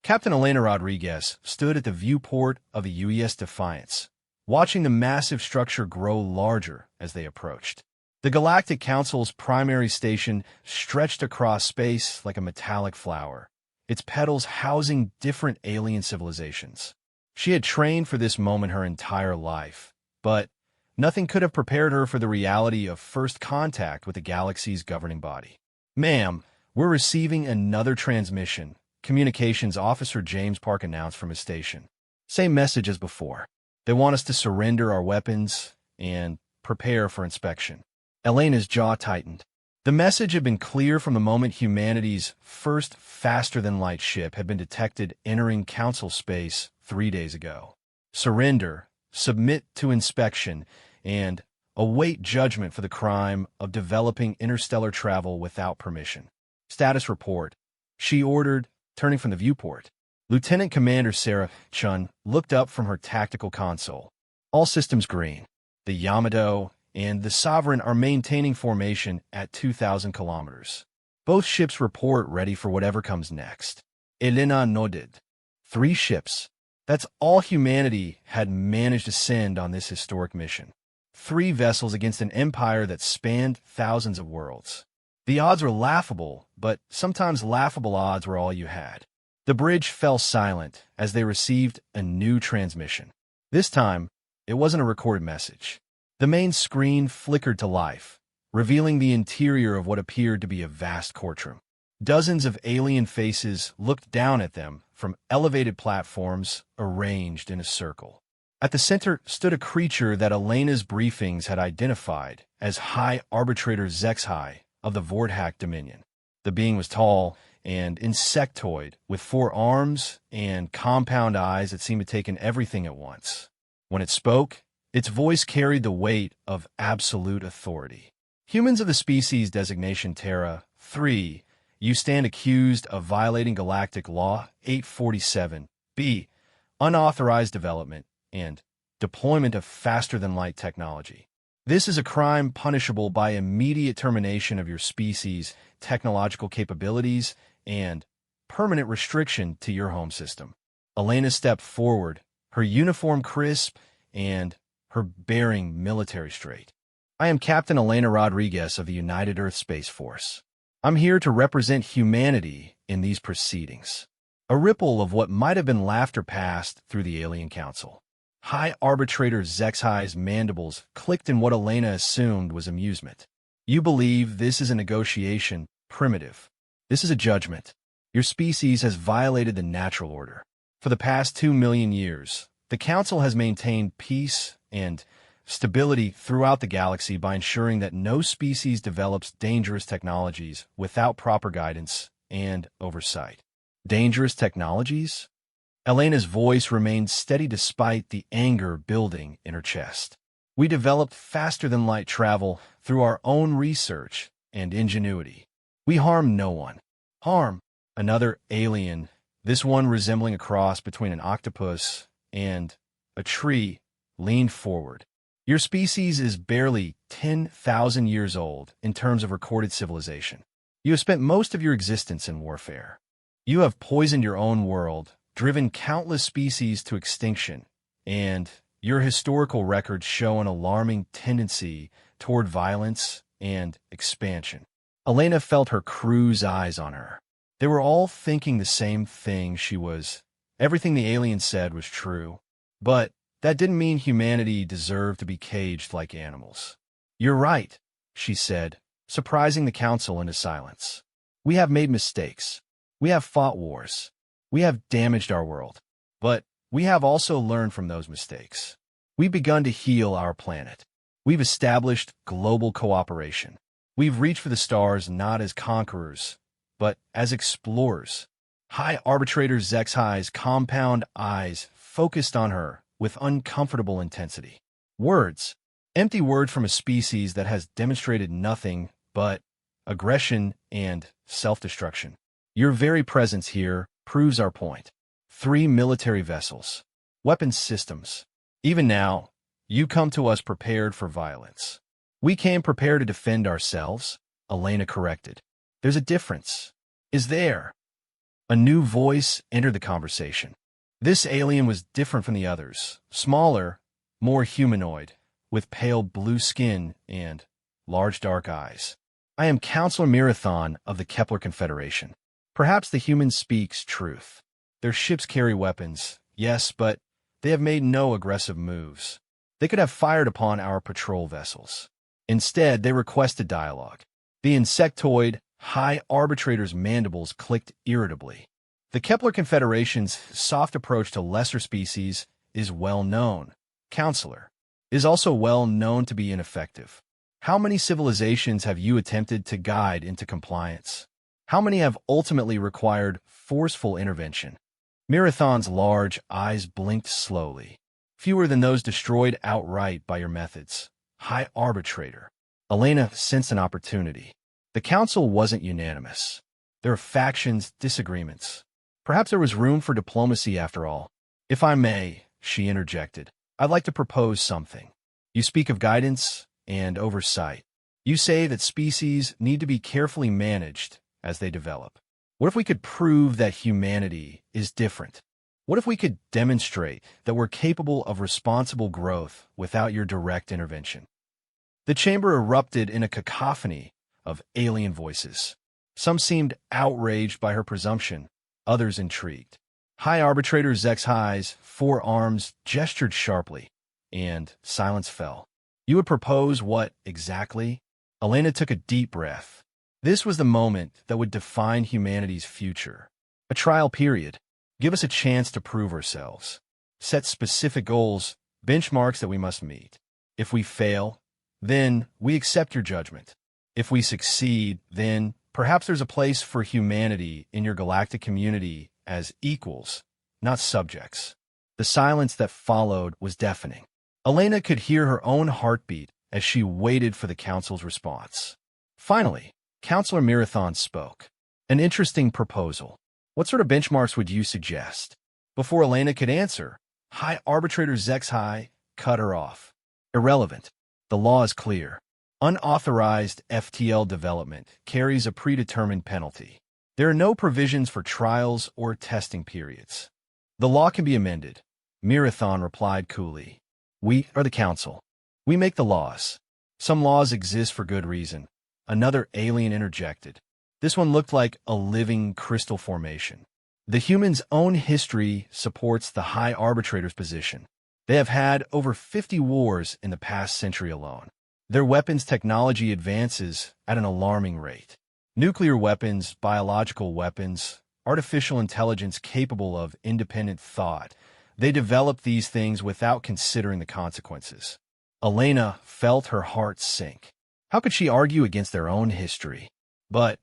Captain Elena Rodriguez stood at the viewport of the UES Defiance, watching the massive structure grow larger as they approached. The Galactic Council's primary station stretched across space like a metallic flower, its petals housing different alien civilizations. She had trained for this moment her entire life, but nothing could have prepared her for the reality of first contact with the galaxy's governing body. "Ma'am, we're receiving another transmission," Communications Officer James Park announced from his station. "Same message as before. They want us to surrender our weapons and prepare for inspection." Elena's jaw tightened. The message had been clear from the moment humanity's first faster-than-light ship had been detected entering Council space 3 days ago. Surrender, submit to inspection, and await judgment for the crime of developing interstellar travel without permission. "Status report," she ordered, turning from the viewport. Lieutenant Commander Sarah Chun looked up from her tactical console. "All systems green. The Yamato and the Sovereign are maintaining formation at 2,000 kilometers. Both ships report ready for whatever comes next." Elena nodded. 3 ships. That's all humanity had managed to send on this historic mission. 3 vessels against an empire that spanned thousands of worlds. The odds were laughable, but sometimes laughable odds were all you had. The bridge fell silent as they received a new transmission. This time, it wasn't a recorded message. The main screen flickered to life, revealing the interior of what appeared to be a vast courtroom. Dozens of alien faces looked down at them from elevated platforms arranged in a circle. At the center stood a creature that Elena's briefings had identified as High Arbitrator Zexhai of the Vorthak Dominion. The being was tall and insectoid, with 4 arms and compound eyes that seemed to take in everything at once. When it spoke, its voice carried the weight of absolute authority. "Humans of the species designation Terra 3, you stand accused of violating Galactic Law 847-B, unauthorized development and deployment of faster-than-light technology. This is a crime punishable by immediate termination of your species' technological capabilities and permanent restriction to your home system." Elena stepped forward, her uniform crisp and her bearing military straight. "I am Captain Elena Rodriguez of the United Earth Space Force. I'm here to represent humanity in these proceedings." A ripple of what might have been laughter passed through the Alien Council. High Arbitrator Zexhai's mandibles clicked in what Elena assumed was amusement. "You believe this is a negotiation, primitive. This is a judgment. Your species has violated the natural order. For the past 2 million years, the Council has maintained peace and stability throughout the galaxy by ensuring that no species develops dangerous technologies without proper guidance and oversight." Dangerous technologies? Elena's voice remained steady despite the anger building in her chest. "We developed faster-than-light travel through our own research and ingenuity. We harm no one." "Harm?" Another alien, this one resembling a cross between an octopus and a tree, leaned forward. "Your species is barely 10,000 years old in terms of recorded civilization. You have spent most of your existence in warfare. You have poisoned your own world, driven countless species to extinction, and your historical records show an alarming tendency toward violence and expansion." Elena felt her crew's eyes on her. They were all thinking the same thing. Everything the alien said was true, but that didn't mean humanity deserved to be caged like animals. "You're right," she said, surprising the Council into silence. "We have made mistakes. We have fought wars. We have damaged our world. But we have also learned from those mistakes. We've begun to heal our planet. We've established global cooperation. We've reached for the stars not as conquerors, but as explorers." High Arbitrator Zexhai's compound eyes focused on her with uncomfortable intensity. "Words. Empty words from a species that has demonstrated nothing but aggression and self-destruction. Your very presence here proves our point. 3 military vessels. Weapons systems. Even now, you come to us prepared for violence." "We came prepared to defend ourselves," Elena corrected. "There's a difference." "Is there?" A new voice entered the conversation. This alien was different from the others, smaller, more humanoid, with pale blue skin and large dark eyes. I am Counselor Marathon of the Kepler Confederation. Perhaps the human speaks truth. Their ships carry weapons, yes, but they have made no aggressive moves. They could have fired upon our patrol vessels. Instead, they requested dialogue. The insectoid, High Arbitrator's mandibles clicked irritably. The Kepler Confederation's soft approach to lesser species is well known. Counselor is also well known to be ineffective. How many civilizations have you attempted to guide into compliance? How many have ultimately required forceful intervention? Marathon's large eyes blinked slowly. Fewer than those destroyed outright by your methods. High Arbitrator. Elena sensed an opportunity. The council wasn't unanimous. There were factions, disagreements. Perhaps there was room for diplomacy after all. If I may, she interjected, I'd like to propose something. You speak of guidance and oversight. You say that species need to be carefully managed as they develop. What if we could prove that humanity is different? What if we could demonstrate that we're capable of responsible growth without your direct intervention? The chamber erupted in a cacophony of alien voices. Some seemed outraged by her presumption, others intrigued. High Arbitrator Zexhi's forearms gestured sharply, and silence fell. You would propose what, exactly? Elena took a deep breath. This was the moment that would define humanity's future. A trial period. Give us a chance to prove ourselves. Set specific goals, benchmarks that we must meet. If we fail, then we accept your judgment. If we succeed, then perhaps there's a place for humanity in your galactic community as equals, not subjects. The silence that followed was deafening. Elena could hear her own heartbeat as she waited for the council's response. Finally, Counselor Marathon spoke. An interesting proposal. What sort of benchmarks would you suggest? Before Elena could answer, High Arbitrator Zexhi cut her off. Irrelevant. The law is clear. Unauthorized FTL development carries a predetermined penalty. There are no provisions for trials or testing periods. The law can be amended. Marathon replied coolly. We are the council. We make the laws. Some laws exist for good reason. Another alien interjected. This one looked like a living crystal formation. The human's own history supports the High Arbitrator's position. They have had over 50 wars in the past century alone. Their weapons technology advances at an alarming rate. Nuclear weapons, biological weapons, artificial intelligence capable of independent thought. They develop these things without considering the consequences. Elena felt her heart sink. How could she argue against their own history? But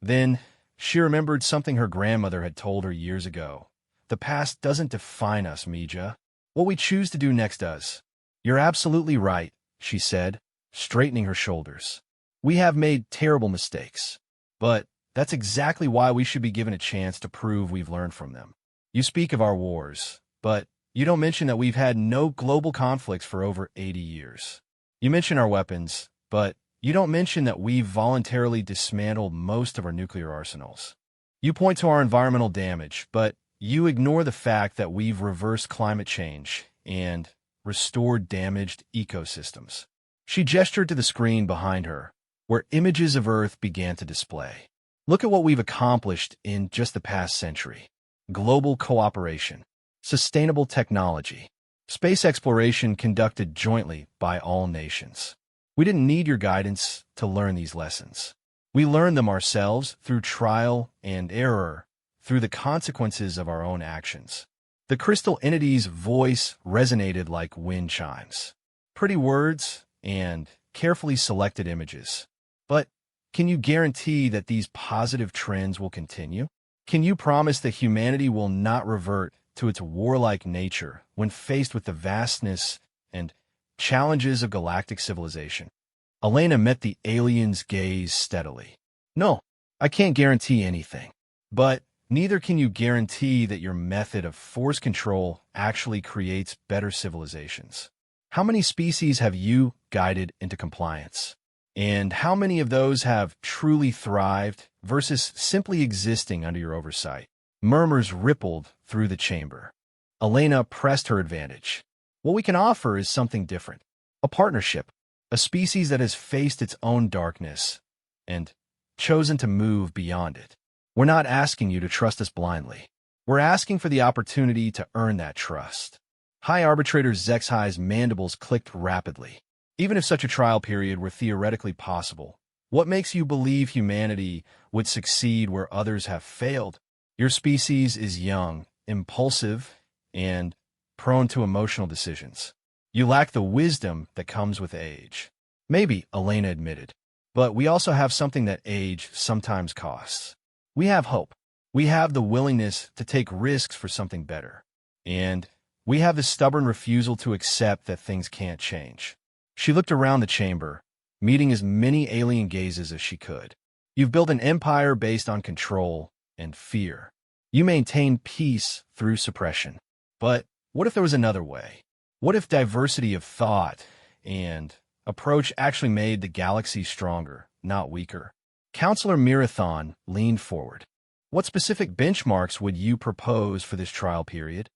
then she remembered something her grandmother had told her years ago. The past doesn't define us, Mija. What we choose to do next does. You're absolutely right, she said, straightening her shoulders. We have made terrible mistakes. But that's exactly why we should be given a chance to prove we've learned from them. You speak of our wars, but you don't mention that we've had no global conflicts for over 80 years. You mention our weapons, but you don't mention that we've voluntarily dismantled most of our nuclear arsenals. You point to our environmental damage, but you ignore the fact that we've reversed climate change and restored damaged ecosystems. She gestured to the screen behind her, where images of Earth began to display. Look at what we've accomplished in just the past century. Global cooperation, sustainable technology, space exploration conducted jointly by all nations. We didn't need your guidance to learn these lessons. We learned them ourselves through trial and error, through the consequences of our own actions. The crystal entity's voice resonated like wind chimes. Pretty words and carefully selected images. But can you guarantee that these positive trends will continue? Can you promise that humanity will not revert to its warlike nature when faced with the vastness and challenges of galactic civilization? Elena met the alien's gaze steadily. No, I can't guarantee anything. But neither can you guarantee that your method of force control actually creates better civilizations. How many species have you guided into compliance? And how many of those have truly thrived versus simply existing under your oversight? Murmurs rippled through the chamber. Elena pressed her advantage. What we can offer is something different. A partnership. A species that has faced its own darkness and chosen to move beyond it. We're not asking you to trust us blindly. We're asking for the opportunity to earn that trust. High Arbitrator Zexai's mandibles clicked rapidly. Even if such a trial period were theoretically possible, what makes you believe humanity would succeed where others have failed? Your species is young, impulsive, and prone to emotional decisions. You lack the wisdom that comes with age. Maybe, Elena admitted. But we also have something that age sometimes costs. We have hope. We have the willingness to take risks for something better. And we have the stubborn refusal to accept that things can't change. She looked around the chamber, meeting as many alien gazes as she could. You've built an empire based on control and fear. You maintain peace through suppression. But what if there was another way? What if diversity of thought and approach actually made the galaxy stronger, not weaker? Counselor Marathon leaned forward. What specific benchmarks would you propose for this trial period?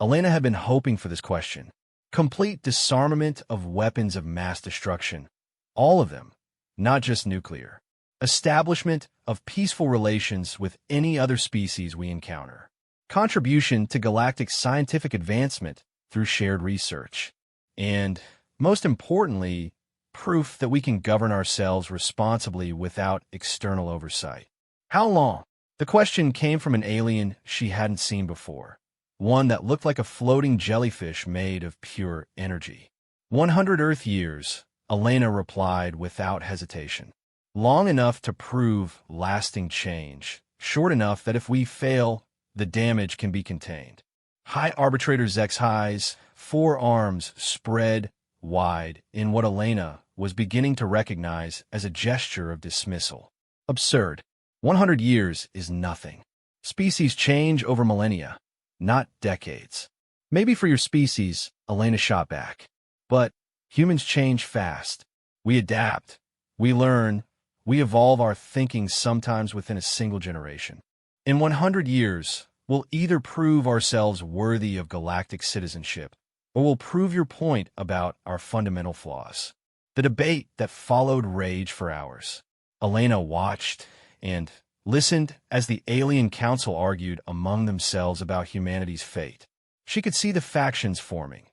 Elena had been hoping for this question. Complete disarmament of weapons of mass destruction. All of them, not just nuclear. Establishment of peaceful relations with any other species we encounter. Contribution to galactic scientific advancement through shared research. And, most importantly, proof that we can govern ourselves responsibly without external oversight. How long? The question came from an alien she hadn't seen before. One that looked like a floating jellyfish made of pure energy. 100 Earth years, Elena replied without hesitation. Long enough to prove lasting change. Short enough that if we fail, the damage can be contained. High Arbitrator Zexai's forearms spread wide in what Elena was beginning to recognize as a gesture of dismissal. Absurd. 100 years is nothing. Species change over millennia, not decades. Maybe for your species, Elena shot back. But humans change fast. We adapt. We learn. We evolve our thinking sometimes within a single generation. In 100 years, we'll either prove ourselves worthy of galactic citizenship, or we'll prove your point about our fundamental flaws. The debate that followed raged for hours. Elena watched and listened as the alien council argued among themselves about humanity's fate. She could see the factions forming.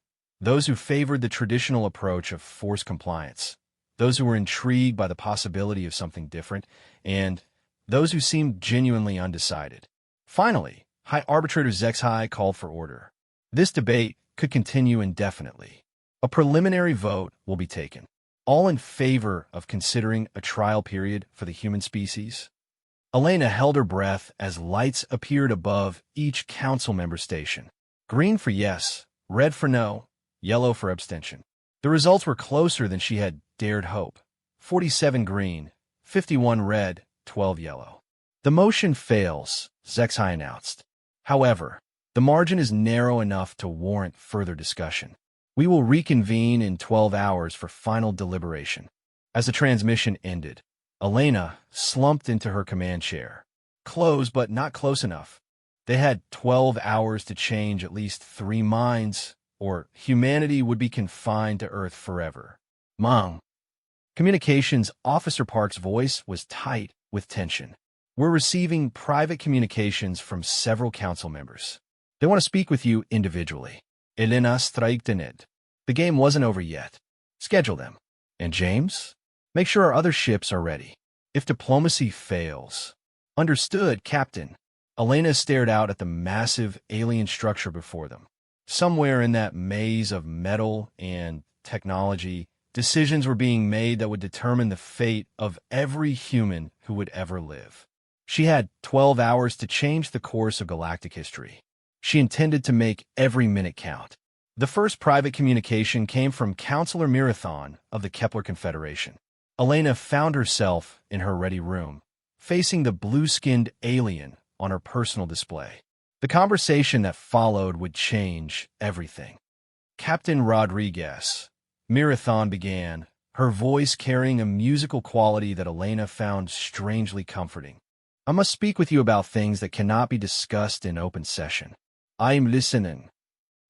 Those who favored the traditional approach of forced compliance, those who were intrigued by the possibility of something different, and those who seemed genuinely undecided. Finally, High Arbitrator Zexai called for order. This debate could continue indefinitely. A preliminary vote will be taken. All in favor of considering a trial period for the human species? Elena held her breath as lights appeared above each council member station. Green for yes, red for no, yellow for abstention. The results were closer than she had dared hope. 47 green, 51 red, 12 yellow. The motion fails, Zexai announced. However, the margin is narrow enough to warrant further discussion. We will reconvene in 12 hours for final deliberation. As the transmission ended, Elena slumped into her command chair. Close, but not close enough. They had 12 hours to change at least 3 minds, or humanity would be confined to Earth forever. Mong. Communications Officer Park's voice was tight with tension. We're receiving private communications from several council members. They want to speak with you individually. Elena Straiktenet. The game wasn't over yet. Schedule them. And James? Make sure our other ships are ready. If diplomacy fails. Understood, Captain. Elena stared out at the massive alien structure before them. Somewhere in that maze of metal and technology, decisions were being made that would determine the fate of every human who would ever live. She had 12 hours to change the course of galactic history. She intended to make every minute count. The first private communication came from Counselor Marathon of the Kepler Confederation. Elena found herself in her ready room, facing the blue-skinned alien on her personal display. The conversation that followed would change everything. Captain Rodriguez, Marathon began, her voice carrying a musical quality that Elena found strangely comforting. I must speak with you about things that cannot be discussed in open session. I am listening.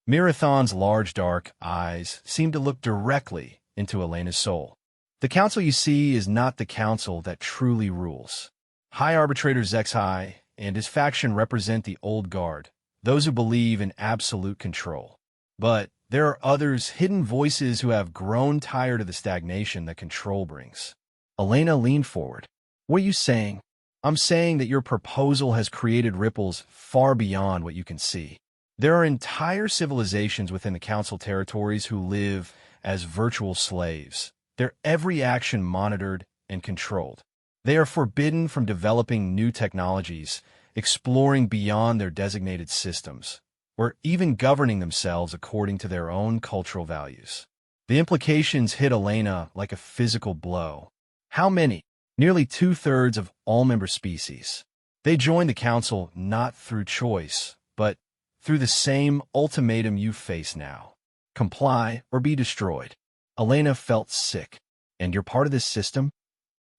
Marathon's large dark eyes seemed to look directly into Elena's soul. The council you see is not the council that truly rules. High Arbitrator Zexhai and his faction represent the old guard, those who believe in absolute control. But there are others, hidden voices who have grown tired of the stagnation that control brings. Elena leaned forward. What are you saying? I'm saying that your proposal has created ripples far beyond what you can see. There are entire civilizations within the Council territories who live as virtual slaves, their every action monitored and controlled. They are forbidden from developing new technologies, exploring beyond their designated systems, or even governing themselves according to their own cultural values. The implications hit Elena like a physical blow. How many? Nearly 2/3 of all member species. They joined the Council not through choice, but through the same ultimatum you face now. Comply or be destroyed. Elena felt sick. And you're part of this system?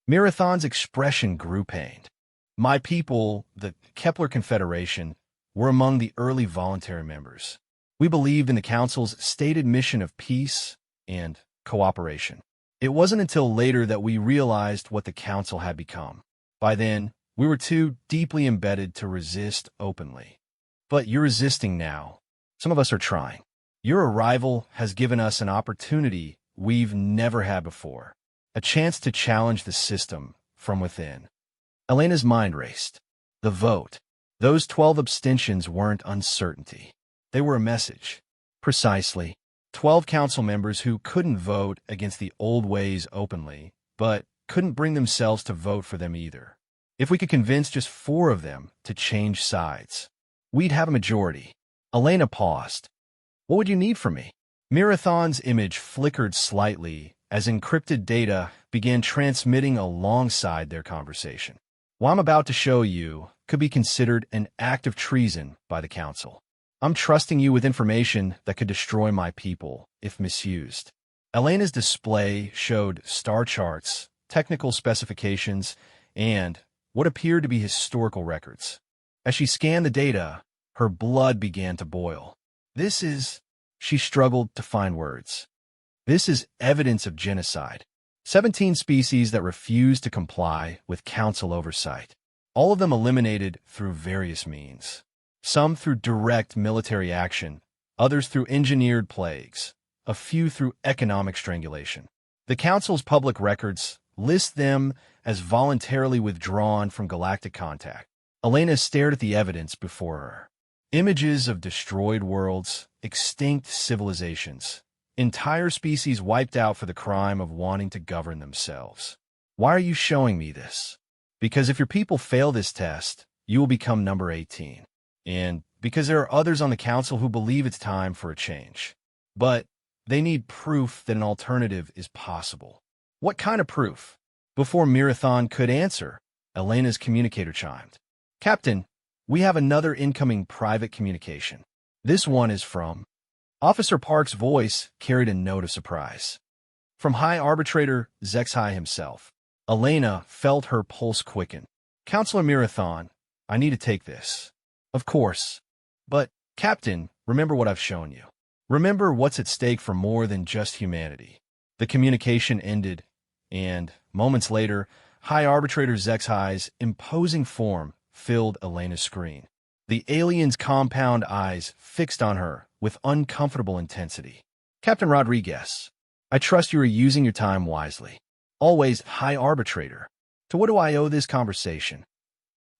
Marathon's expression grew pained. My people, the Kepler Confederation, were among the early voluntary members. We believed in the Council's stated mission of peace and cooperation. It wasn't until later that we realized what the Council had become. By then, we were too deeply embedded to resist openly. But you're resisting now. Some of us are trying. Your arrival has given us an opportunity we've never had before. A chance to challenge the system from within. Elena's mind raced. The vote. Those 12 abstentions weren't uncertainty. They were a message. Precisely. 12 council members who couldn't vote against the old ways openly, but couldn't bring themselves to vote for them either. If we could convince just 4 of them to change sides, we'd have a majority. Elena paused. What would you need from me? Marathon's image flickered slightly as encrypted data began transmitting alongside their conversation. What I'm about to show you could be considered an act of treason by the Council. I'm trusting you with information that could destroy my people if misused. Elena's display showed star charts, technical specifications, and what appeared to be historical records. As she scanned the data, her blood began to boil. She struggled to find words. This is evidence of genocide. 17 species that refused to comply with Council oversight. All of them eliminated through various means. Some through direct military action, others through engineered plagues, a few through economic strangulation. The Council's public records list them as voluntarily withdrawn from galactic contact. Elena stared at the evidence before her. Images of destroyed worlds, extinct civilizations, entire species wiped out for the crime of wanting to govern themselves. Why are you showing me this? Because if your people fail this test, you will become number 18. And because there are others on the Council who believe it's time for a change. But they need proof that an alternative is possible. What kind of proof? Before Marathon could answer, Elena's communicator chimed. Captain, we have another incoming private communication. This one is from... Officer Park's voice carried a note of surprise. From High Arbitrator Zexhai himself. Elena felt her pulse quicken. Counselor Marathon, I need to take this. Of course. But, Captain, remember what I've shown you. Remember what's at stake for more than just humanity. The communication ended, and, moments later, High Arbitrator Zexhai's imposing form filled Elena's screen. The alien's compound eyes fixed on her with uncomfortable intensity. Captain Rodriguez, I trust you are using your time wisely. Always High Arbitrator. To what do I owe this conversation?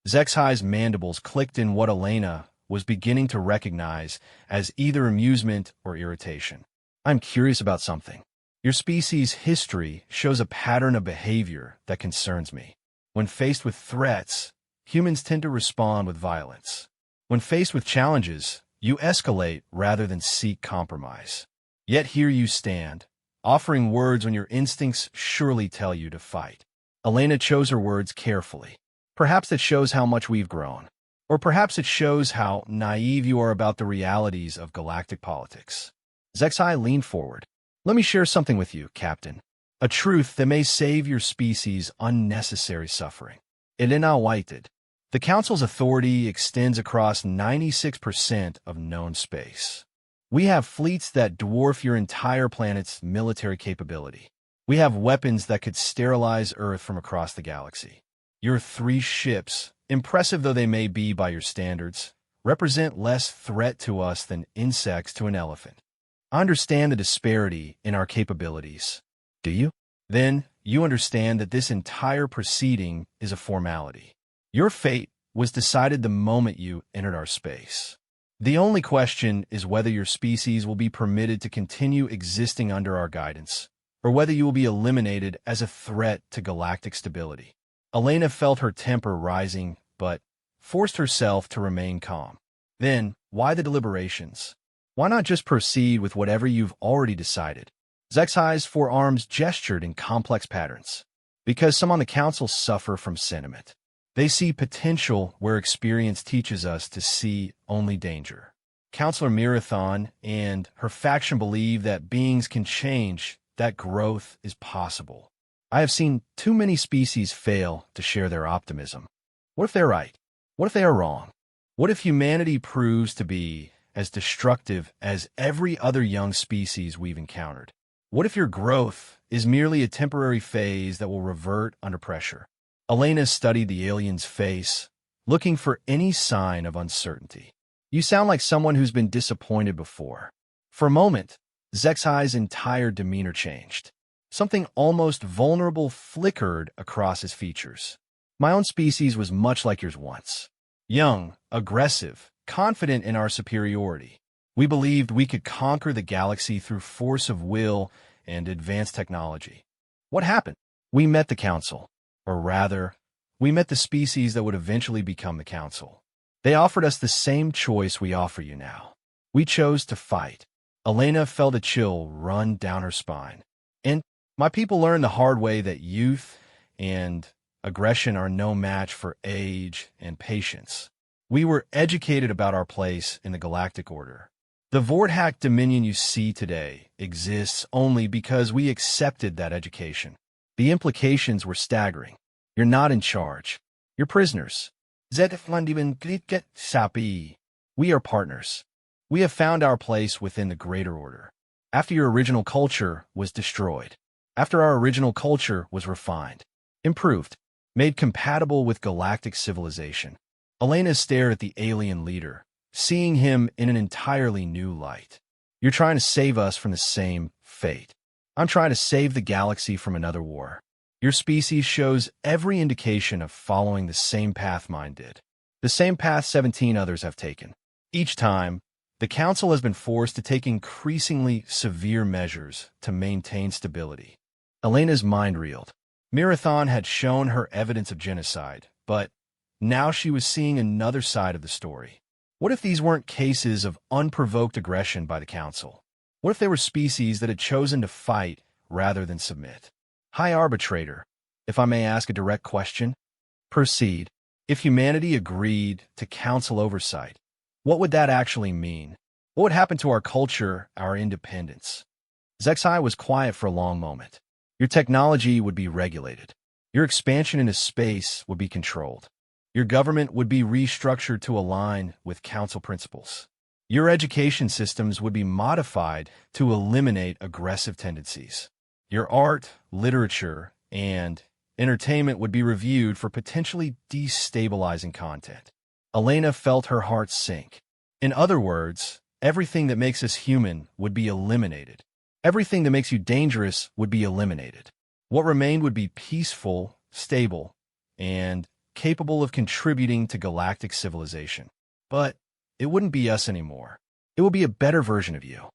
Zexhai's mandibles clicked in what Elena was beginning to recognize as either amusement or irritation. I'm curious about something. Your species' history shows a pattern of behavior that concerns me. When faced with threats, humans tend to respond with violence. When faced with challenges, you escalate rather than seek compromise. Yet here you stand, offering words when your instincts surely tell you to fight. Elena chose her words carefully. Perhaps it shows how much we've grown. Or perhaps it shows how naive you are about the realities of galactic politics. Zexhai leaned forward. Let me share something with you, Captain. A truth that may save your species unnecessary suffering. Elena waited. The Council's authority extends across 96% of known space. We have fleets that dwarf your entire planet's military capability. We have weapons that could sterilize Earth from across the galaxy. Your 3 ships, impressive though they may be by your standards, represent less threat to us than insects to an elephant. I understand the disparity in our capabilities. Do you? Then, you understand that this entire proceeding is a formality. Your fate was decided the moment you entered our space. The only question is whether your species will be permitted to continue existing under our guidance, or whether you will be eliminated as a threat to galactic stability. Elena felt her temper rising, but forced herself to remain calm. Then, why the deliberations? Why not just proceed with whatever you've already decided? Zexai's forearms gestured in complex patterns. Because some on the Council suffer from sentiment. They see potential where experience teaches us to see only danger. Counselor Marathon and her faction believe that beings can change, that growth is possible. I have seen too many species fail to share their optimism. What if they're right? What if they are wrong? What if humanity proves to be as destructive as every other young species we've encountered? What if your growth is merely a temporary phase that will revert under pressure? Elena studied the alien's face, looking for any sign of uncertainty. You sound like someone who's been disappointed before. For a moment, Zexai's entire demeanor changed. Something almost vulnerable flickered across his features. My own species was much like yours once. Young, aggressive, confident in our superiority. We believed we could conquer the galaxy through force of will and advanced technology. What happened? We met the Council. Or rather, we met the species that would eventually become the Council. They offered us the same choice we offer you now. We chose to fight. Elena felt a chill run down her spine. And my people learned the hard way that youth and aggression are no match for age and patience. We were educated about our place in the galactic order. The Vorthack Dominion you see today exists only because we accepted that education. The implications were staggering. You're not in charge. You're prisoners. We are partners. We have found our place within the greater order. After your original culture was destroyed. After our original culture was refined, improved, made compatible with galactic civilization. Elena stared at the alien leader, seeing him in an entirely new light. You're trying to save us from the same fate. I'm trying to save the galaxy from another war. Your species shows every indication of following the same path mine did. The same path 17 others have taken. Each time, the Council has been forced to take increasingly severe measures to maintain stability. Elena's mind reeled. Marathon had shown her evidence of genocide, but now she was seeing another side of the story. What if these weren't cases of unprovoked aggression by the Council? What if they were species that had chosen to fight rather than submit? High Arbitrator, if I may ask a direct question, proceed. If humanity agreed to Council oversight, what would that actually mean? What would happen to our culture, our independence? Zexai was quiet for a long moment. Your technology would be regulated. Your expansion into space would be controlled. Your government would be restructured to align with Council principles. Your education systems would be modified to eliminate aggressive tendencies. Your art, literature, and entertainment would be reviewed for potentially destabilizing content. Elena felt her heart sink. In other words, everything that makes us human would be eliminated. Everything that makes you dangerous would be eliminated. What remained would be peaceful, stable, and capable of contributing to galactic civilization. But it wouldn't be us anymore. It would be a better version of you.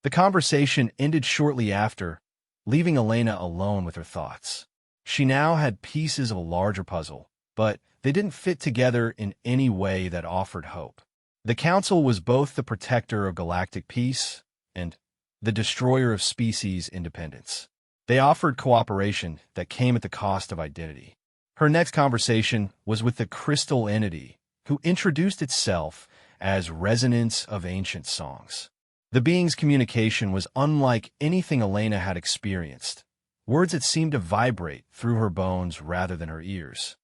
The conversation ended shortly after, leaving Elena alone with her thoughts. She now had pieces of a larger puzzle, but they didn't fit together in any way that offered hope. The Council was both the protector of galactic peace and the destroyer of species independence. They offered cooperation that came at the cost of identity. Her next conversation was with the crystal entity, who introduced itself as Resonance of Ancient Songs. The being's communication was unlike anything Elena had experienced, words that seemed to vibrate through her bones rather than her ears.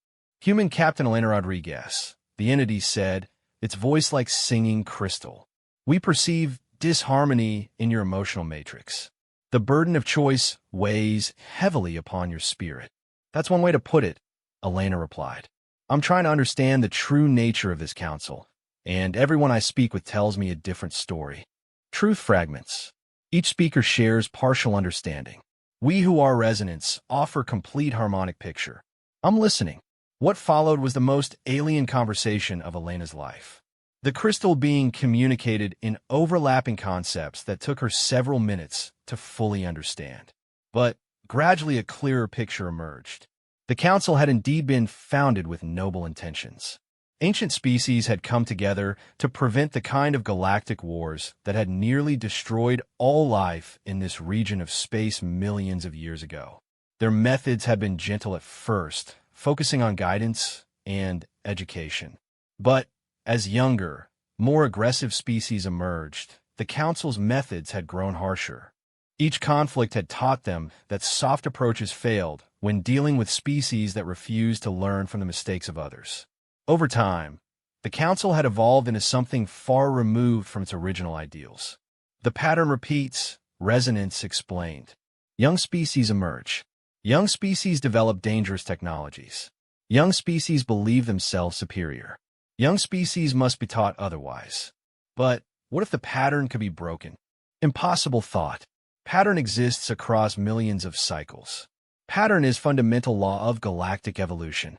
Human Captain Elena Rodriguez, the entity said, its voice like singing crystal. We perceive disharmony in your emotional matrix. The burden of choice weighs heavily upon your spirit. That's one way to put it, Elena replied. I'm trying to understand the true nature of this council, and everyone I speak with tells me a different story. Truth fragments. Each speaker shares partial understanding. We who are resonance offer complete harmonic picture. I'm listening. What followed was the most alien conversation of Elena's life. The crystal being communicated in overlapping concepts that took her several minutes to fully understand. But gradually a clearer picture emerged. The council had indeed been founded with noble intentions. Ancient species had come together to prevent the kind of galactic wars that had nearly destroyed all life in this region of space millions of years ago. Their methods had been gentle at first, focusing on guidance and education. But as younger, more aggressive species emerged, the Council's methods had grown harsher. Each conflict had taught them that soft approaches failed when dealing with species that refused to learn from the mistakes of others. Over time, the Council had evolved into something far removed from its original ideals. The pattern repeats, Resonance explained. Young species emerge. Young species develop dangerous technologies. Young species believe themselves superior. Young species must be taught otherwise. But what if the pattern could be broken? Impossible thought. Pattern exists across millions of cycles. Pattern is fundamental law of galactic evolution.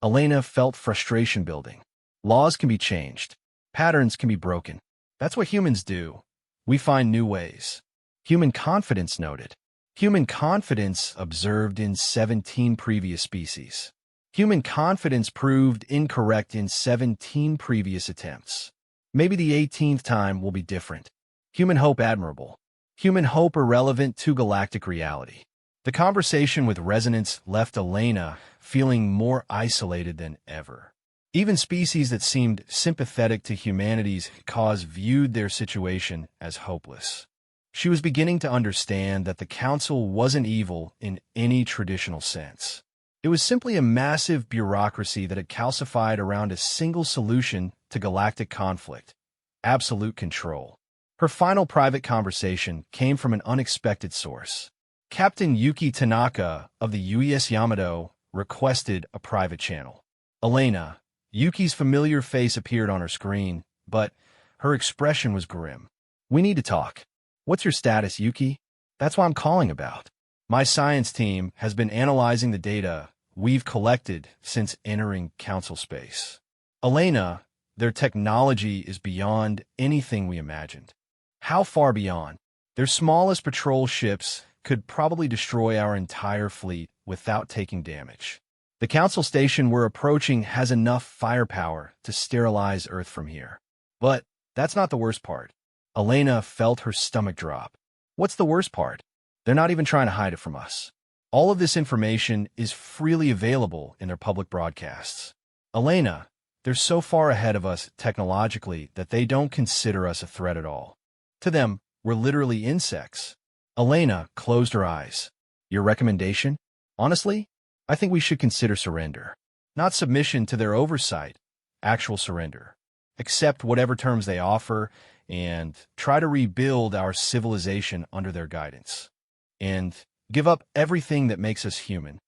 Elena felt frustration building. Laws can be changed. Patterns can be broken. That's what humans do. We find new ways. Human confidence noted. Human confidence observed in 17 previous species. Human confidence proved incorrect in 17 previous attempts. Maybe the 18th time will be different. Human hope admirable. Human hope irrelevant to galactic reality. The conversation with Resonance left Elena feeling more isolated than ever. Even species that seemed sympathetic to humanity's cause viewed their situation as hopeless. She was beginning to understand that the Council wasn't evil in any traditional sense. It was simply a massive bureaucracy that had calcified around a single solution to galactic conflict: absolute control. Her final private conversation came from an unexpected source. Captain Yuki Tanaka of the UES Yamato requested a private channel. Elena, Yuki's familiar face appeared on her screen, but her expression was grim. We need to talk. What's your status, Yuki? That's what I'm calling about. My science team has been analyzing the data we've collected since entering Council space. Elena, their technology is beyond anything we imagined. How far beyond? Their smallest patrol ships could probably destroy our entire fleet without taking damage. The Council station we're approaching has enough firepower to sterilize Earth from here. But that's not the worst part. Elena felt her stomach drop. What's the worst part? They're not even trying to hide it from us. All of this information is freely available in their public broadcasts. Elena, they're so far ahead of us technologically that they don't consider us a threat at all. To them, we're literally insects. Elena closed her eyes. Your recommendation? Honestly, I think we should consider surrender. Not submission to their oversight, actual surrender. Accept whatever terms they offer and try to rebuild our civilization under their guidance. And give up everything that makes us human.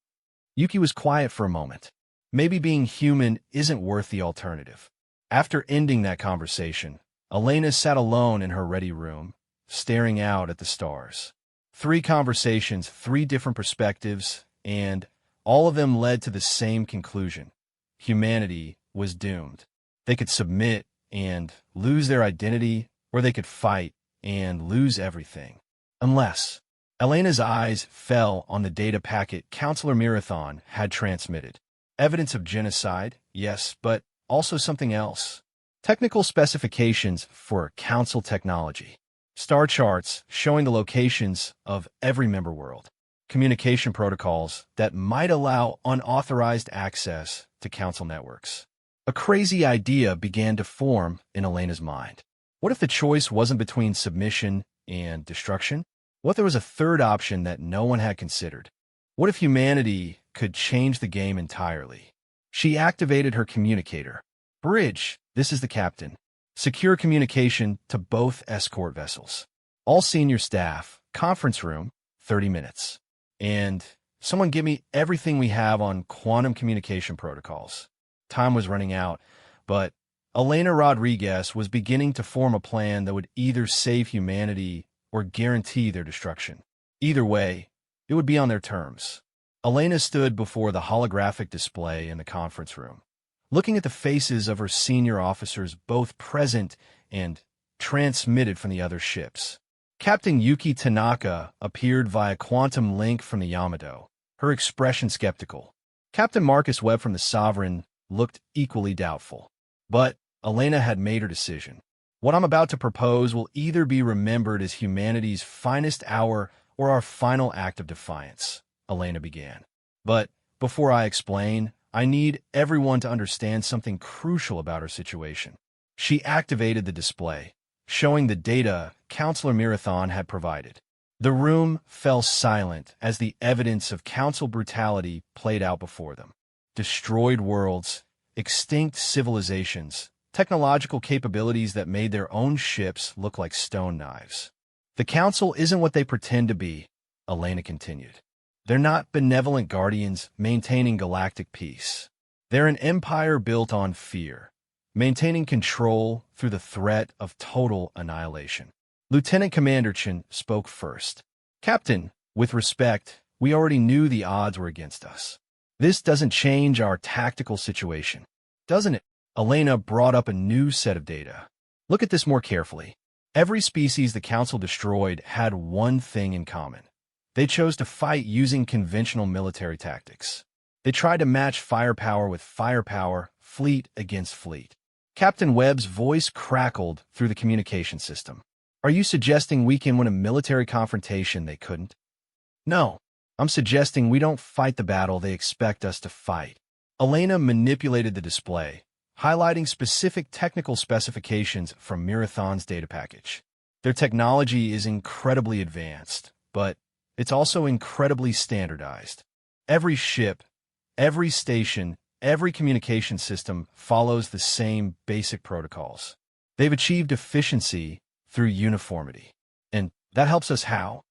Yuki was quiet for a moment. Maybe being human isn't worth the alternative. After ending that conversation, Elena sat alone in her ready room, staring out at the stars. 3 conversations, 3 different perspectives, and all of them led to the same conclusion. Humanity was doomed. They could submit and lose their identity, or they could fight and lose everything. Unless Elena's eyes fell on the data packet Counselor Marathon had transmitted. Evidence of genocide, yes, but also something else. Technical specifications for Council technology. Star charts showing the locations of every member world. Communication protocols that might allow unauthorized access to Council networks. A crazy idea began to form in Elena's mind. What if the choice wasn't between submission and destruction? What if there was a third option that no one had considered? What if humanity could change the game entirely? She activated her communicator. Bridge, this is the captain. Secure communication to both escort vessels. All senior staff, conference room, 30 minutes. And someone give me everything we have on quantum communication protocols. Time was running out, but Elena Rodriguez was beginning to form a plan that would either save humanity or guarantee their destruction. Either way, it would be on their terms. Elena stood before the holographic display in the conference room, looking at the faces of her senior officers, both present and transmitted from the other ships. Captain Yuki Tanaka appeared via quantum link from the Yamato, her expression skeptical. Captain Marcus Webb from the Sovereign looked equally doubtful. But Elena had made her decision. What I'm about to propose will either be remembered as humanity's finest hour or our final act of defiance, Elena began. But before I explain, I need everyone to understand something crucial about her situation. She activated the display, showing the data Counselor Marathon had provided. The room fell silent as the evidence of council brutality played out before them. Destroyed worlds, extinct civilizations, technological capabilities that made their own ships look like stone knives. The council isn't what they pretend to be, Elena continued. They're not benevolent guardians maintaining galactic peace. They're an empire built on fear, maintaining control through the threat of total annihilation. Lieutenant Commander Chen spoke first. Captain, with respect, we already knew the odds were against us. This doesn't change our tactical situation, doesn't it? Elena brought up a new set of data. Look at this more carefully. Every species the Council destroyed had one thing in common. They chose to fight using conventional military tactics. They tried to match firepower with firepower, fleet against fleet. Captain Webb's voice crackled through the communication system. Are you suggesting we can win a military confrontation they couldn't? No. I'm suggesting we don't fight the battle they expect us to fight. Elena manipulated the display, highlighting specific technical specifications from Marathon's data package. Their technology is incredibly advanced, but it's also incredibly standardized. Every ship, every station, every communication system follows the same basic protocols. They've achieved efficiency through uniformity. And that helps us how?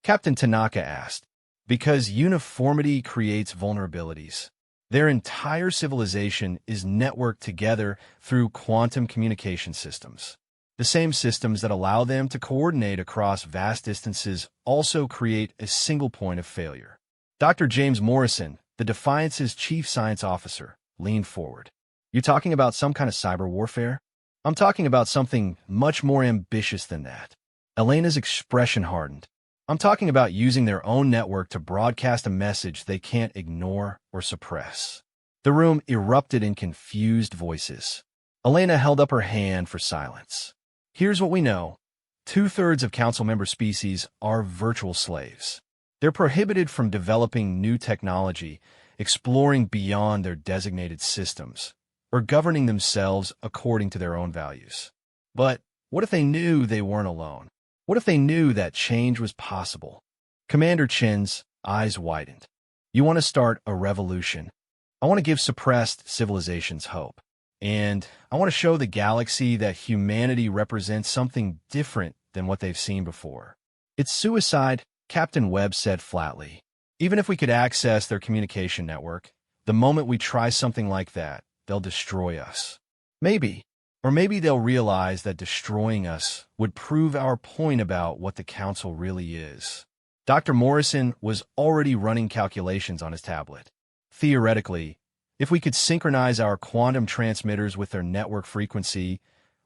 Captain Tanaka asked. Because uniformity creates vulnerabilities. Their entire civilization is networked together through quantum communication systems. The same systems that allow them to coordinate across vast distances also create a single point of failure. Dr. James Morrison, the Defiance's chief science officer, leaned forward. You talking about some kind of cyber warfare? I'm talking about something much more ambitious than that. Elena's expression hardened. I'm talking about using their own network to broadcast a message they can't ignore or suppress. The room erupted in confused voices. Elena held up her hand for silence. Here's what we know. 2/3 of council member species are virtual slaves. They're prohibited from developing new technology, exploring beyond their designated systems, or governing themselves according to their own values. But what if they knew they weren't alone? What if they knew that change was possible? Commander Chen's eyes widened. You want to start a revolution. I want to give suppressed civilizations hope. And I want to show the galaxy that humanity represents something different than what they've seen before. It's suicide, Captain Webb said flatly. Even if we could access their communication network, the moment we try something like that, they'll destroy us. Maybe. Or maybe they'll realize that destroying us would prove our point about what the Council really is. Dr. Morrison was already running calculations on his tablet. Theoretically, if we could synchronize our quantum transmitters with their network frequency,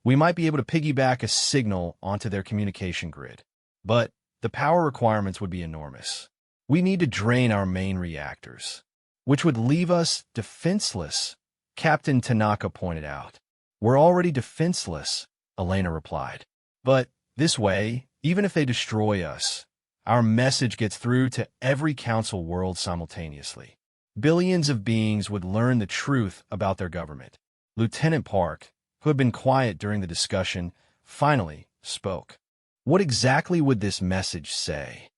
we might be able to piggyback a signal onto their communication grid. But the power requirements would be enormous. We need to drain our main reactors, which would leave us defenseless, Captain Tanaka pointed out. We're already defenseless, Elena replied. But this way, even if they destroy us, our message gets through to every council world simultaneously. Billions of beings would learn the truth about their government. Lieutenant Park, who had been quiet during the discussion, finally spoke. What exactly would this message say?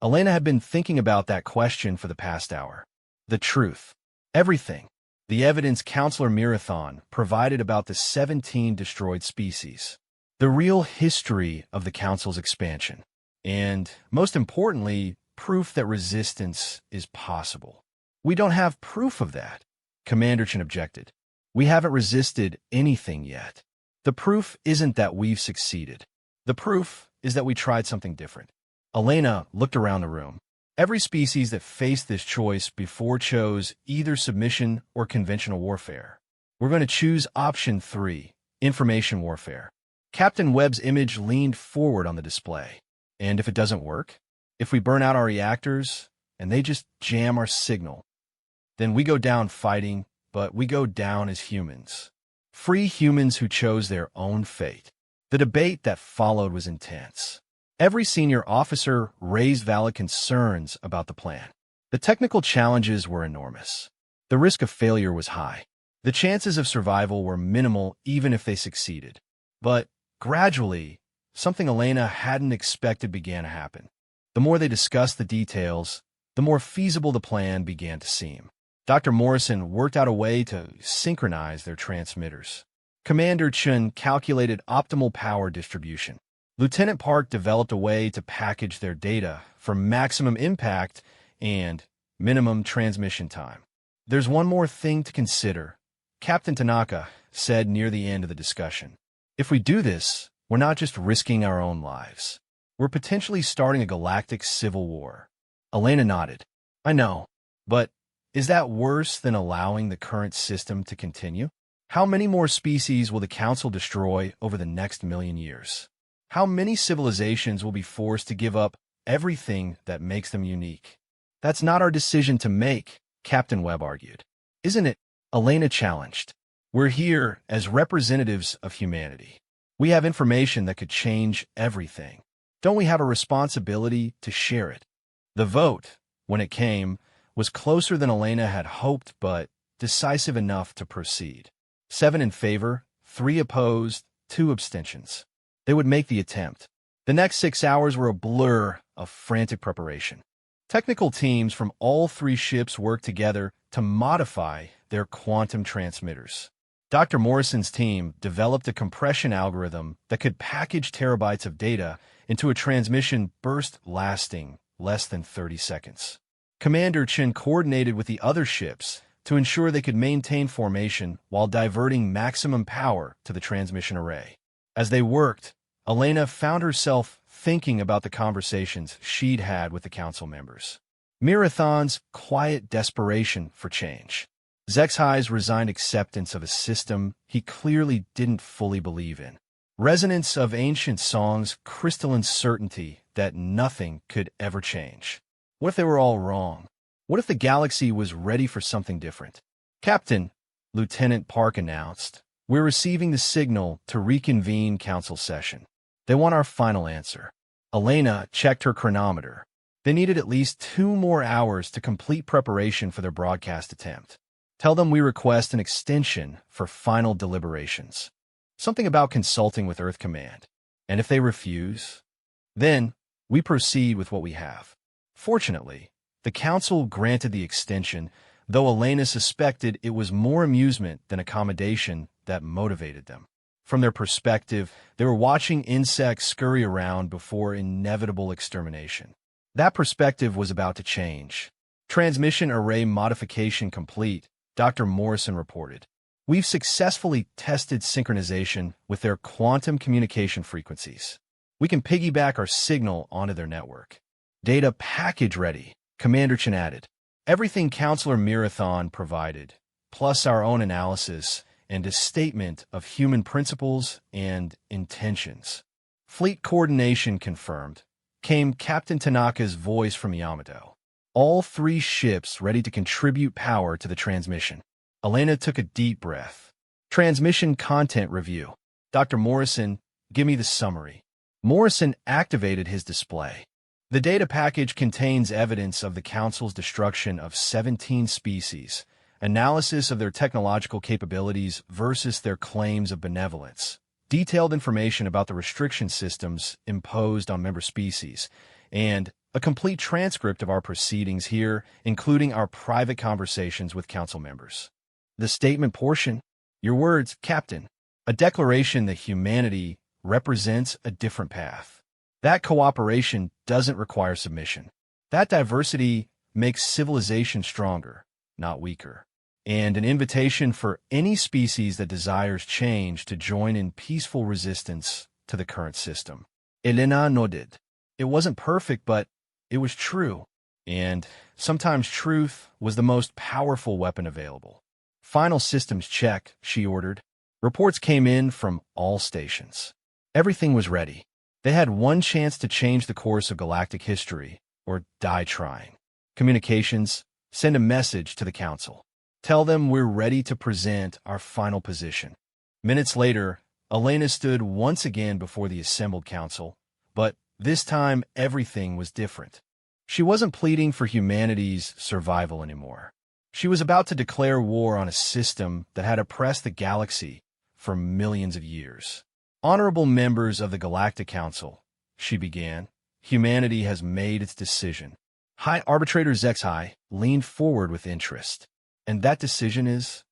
Elena had been thinking about that question for the past hour. The truth. Everything. the evidence Counselor Marathon provided about the 17 destroyed species, the real history of the Council's expansion, and, most importantly, proof that resistance is possible. We don't have proof of that, Commander Chen objected. We haven't resisted anything yet. The proof isn't that we've succeeded. The proof is that we tried something different. Elena looked around the room. Every species that faced this choice before chose either submission or conventional warfare. We're going to choose option 3, information warfare. Captain Webb's image leaned forward on the display. And if it doesn't work, if we burn out our reactors and they just jam our signal, then we go down fighting, but we go down as humans. Free humans who chose their own fate. The debate that followed was intense. Every senior officer raised valid concerns about the plan. The technical challenges were enormous. The risk of failure was high. The chances of survival were minimal even if they succeeded. But gradually, something Elena hadn't expected began to happen. The more they discussed the details, the more feasible the plan began to seem. Dr. Morrison worked out a way to synchronize their transmitters. Commander Chen calculated optimal power distribution. Lieutenant Park developed a way to package their data for maximum impact and minimum transmission time. There's one more thing to consider, Captain Tanaka said near the end of the discussion. If we do this, we're not just risking our own lives. We're potentially starting a galactic civil war. Elena nodded. I know, but is that worse than allowing the current system to continue? How many more species will the Council destroy over the next million years? How many civilizations will be forced to give up everything that makes them unique? That's not our decision to make, Captain Webb argued. Isn't it? Elena challenged. We're here as representatives of humanity. We have information that could change everything. Don't we have a responsibility to share it? The vote, when it came, was closer than Elena had hoped, but decisive enough to proceed. 7 in favor, 3 opposed, 2 abstentions. They would make the attempt. The next 6 hours were a blur of frantic preparation. Technical teams from all 3 ships worked together to modify their quantum transmitters. Dr. Morrison's team developed a compression algorithm that could package terabytes of data into a transmission burst lasting less than 30 seconds. Commander Chen coordinated with the other ships to ensure they could maintain formation while diverting maximum power to the transmission array. As they worked, Elena found herself thinking about the conversations she'd had with the council members. Marathon's quiet desperation for change. Zexai's resigned acceptance of a system he clearly didn't fully believe in. Resonance of ancient songs' crystalline certainty that nothing could ever change. What if they were all wrong? What if the galaxy was ready for something different? Captain, Lieutenant Park announced, we're receiving the signal to reconvene council session. They want our final answer. Elena checked her chronometer. They needed at least 2 more hours to complete preparation for their broadcast attempt. Tell them we request an extension for final deliberations. Something about consulting with Earth Command. And if they refuse, then we proceed with what we have. Fortunately, the Council granted the extension, though Elena suspected it was more amusement than accommodation that motivated them. From their perspective, they were watching insects scurry around before inevitable extermination. That perspective was about to change. Transmission array modification complete, Dr. Morrison reported. We've successfully tested synchronization with their quantum communication frequencies. We can piggyback our signal onto their network. Data package ready, Commander Chen added. Everything Counselor Marathon provided, plus our own analysis and a statement of human principles and intentions. Fleet coordination confirmed, came Captain Tanaka's voice from Yamato. All 3 ships ready to contribute power to the transmission. Elena took a deep breath. Transmission content review. Dr. Morrison, give me the summary. Morrison activated his display. The data package contains evidence of the Council's destruction of 17 species, analysis of their technological capabilities versus their claims of benevolence, detailed information about the restriction systems imposed on member species, and a complete transcript of our proceedings here, including our private conversations with council members. The statement portion. Your words, Captain. A declaration that humanity represents a different path. That cooperation doesn't require submission. That diversity makes civilization stronger, not weaker. And an invitation for any species that desires change to join in peaceful resistance to the current system. Elena nodded. It wasn't perfect, but it was true. And sometimes truth was the most powerful weapon available. Final systems check, she ordered. Reports came in from all stations. Everything was ready. They had one chance to change the course of galactic history, or die trying. Communications, send a message to the Council. Tell them we're ready to present our final position. Minutes later, Elena stood once again before the assembled Council, but this time everything was different. She wasn't pleading for humanity's survival anymore. She was about to declare war on a system that had oppressed the galaxy for millions of years. Honorable members of the Galactic Council, she began, humanity has made its decision. High Arbitrator Zexai leaned forward with interest. And that decision is?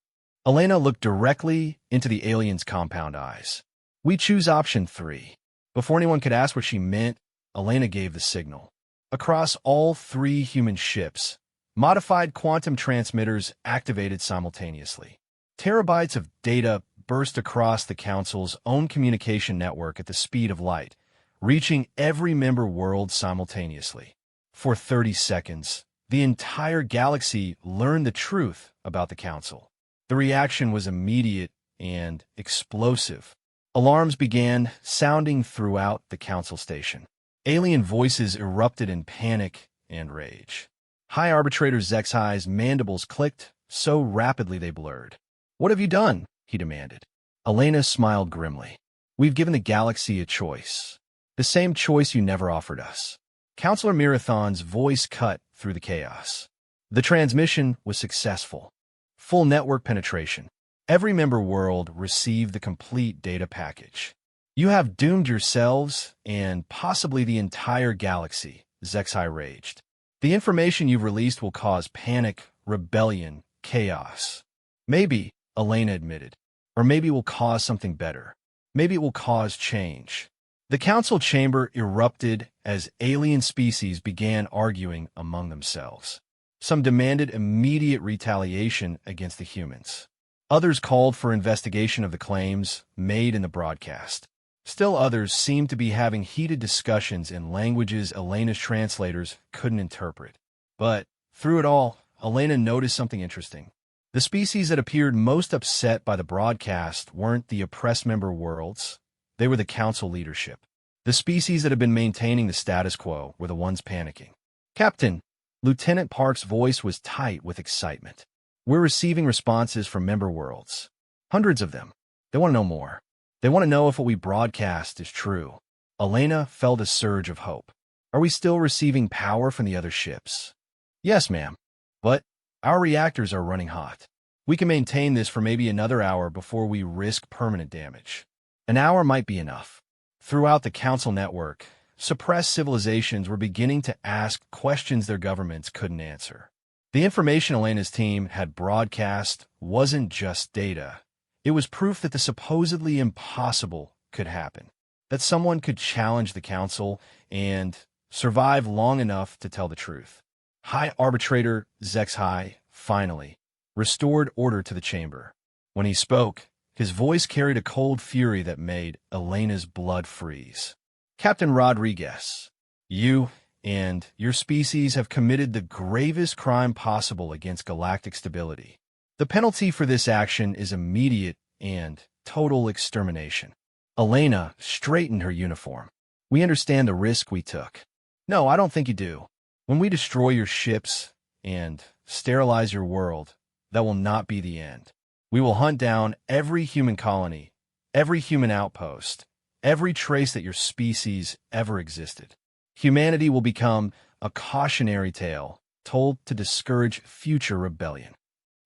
Elena looked directly into the alien's compound eyes. We choose option 3. Before anyone could ask what she meant, Elena gave the signal. Across all 3 human ships, modified quantum transmitters activated simultaneously. Terabytes of data burst across the Council's own communication network at the speed of light, reaching every member world simultaneously. For 30 seconds, the entire galaxy learned the truth about the Council. The reaction was immediate and explosive. Alarms began sounding throughout the Council station. Alien voices erupted in panic and rage. High Arbitrator Zexai's mandibles clicked so rapidly they blurred. What have you done? He demanded. Elena smiled grimly. We've given the galaxy a choice. The same choice you never offered us. Counselor Marathon's voice cut through the chaos. The transmission was successful. Full network penetration. Every member world received the complete data package. You have doomed yourselves and possibly the entire galaxy, Zexai raged. The information you've released will cause panic, rebellion, chaos. Maybe, Elena admitted. Or maybe it will cause something better. Maybe it will cause change. The council chamber erupted as alien species began arguing among themselves. Some demanded immediate retaliation against the humans. Others called for investigation of the claims made in the broadcast. Still others seemed to be having heated discussions in languages Elena's translators couldn't interpret. But through it all, Elena noticed something interesting. The species that appeared most upset by the broadcast weren't the oppressed member worlds. They were the council leadership. The species that had been maintaining the status quo were the ones panicking. Captain, Lieutenant Park's voice was tight with excitement. We're receiving responses from member worlds. Hundreds of them. They want to know more. They want to know if what we broadcast is true. Elena felt a surge of hope. Are we still receiving power from the other ships? Yes, ma'am. But our reactors are running hot. We can maintain this for maybe another hour before we risk permanent damage. An hour might be enough. Throughout the council network, suppressed civilizations were beginning to ask questions their governments couldn't answer. The information Elena's team had broadcast wasn't just data. It was proof that the supposedly impossible could happen, that someone could challenge the council and survive long enough to tell the truth. High Arbitrator Zexai, finally, restored order to the chamber. When he spoke, his voice carried a cold fury that made Elena's blood freeze. Captain Rodriguez, you and your species have committed the gravest crime possible against galactic stability. The penalty for this action is immediate and total extermination. Elena straightened her uniform. We understand the risk we took. No, I don't think you do. When we destroy your ships and sterilize your world, that will not be the end. We will hunt down every human colony, every human outpost, every trace that your species ever existed. Humanity will become a cautionary tale told to discourage future rebellion.